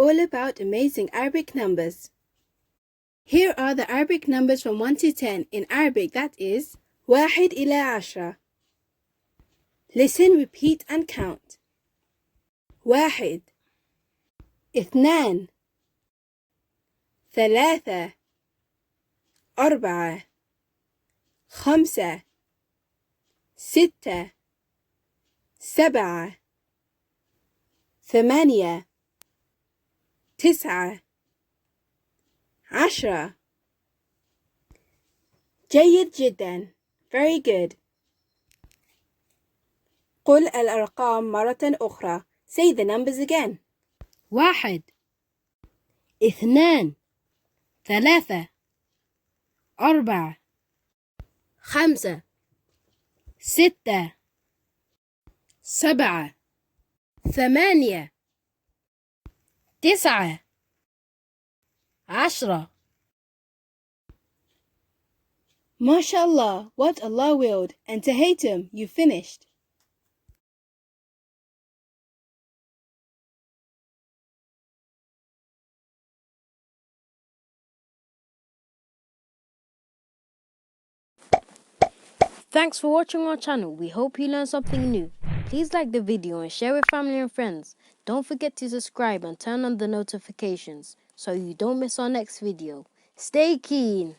all about amazing Arabic numbers. Here are the Arabic numbers from 1 to 10 in Arabic, that is Waahid ila Asharah. Listen, repeat and count. Waahid, ithnaan, Thalaathah, Arba'ah, Khamsah, Sittah, Saba'ah, Thamaaneyah, Asharah. جيد جدا. Very good. قل الأرقام مرة أخرى. Say the numbers again. واحد اثنان ثلاثة أربعة خمسة ستة سبعة ثمانية تسعة 10. MashaAllah, what Allah willed, and Tahatum, you finished. Thanks for watching our channel. We hope you learned something new. Please like the video and share with family and friends. Don't forget to subscribe and turn on the notifications so you don't miss our next video. Stay keen.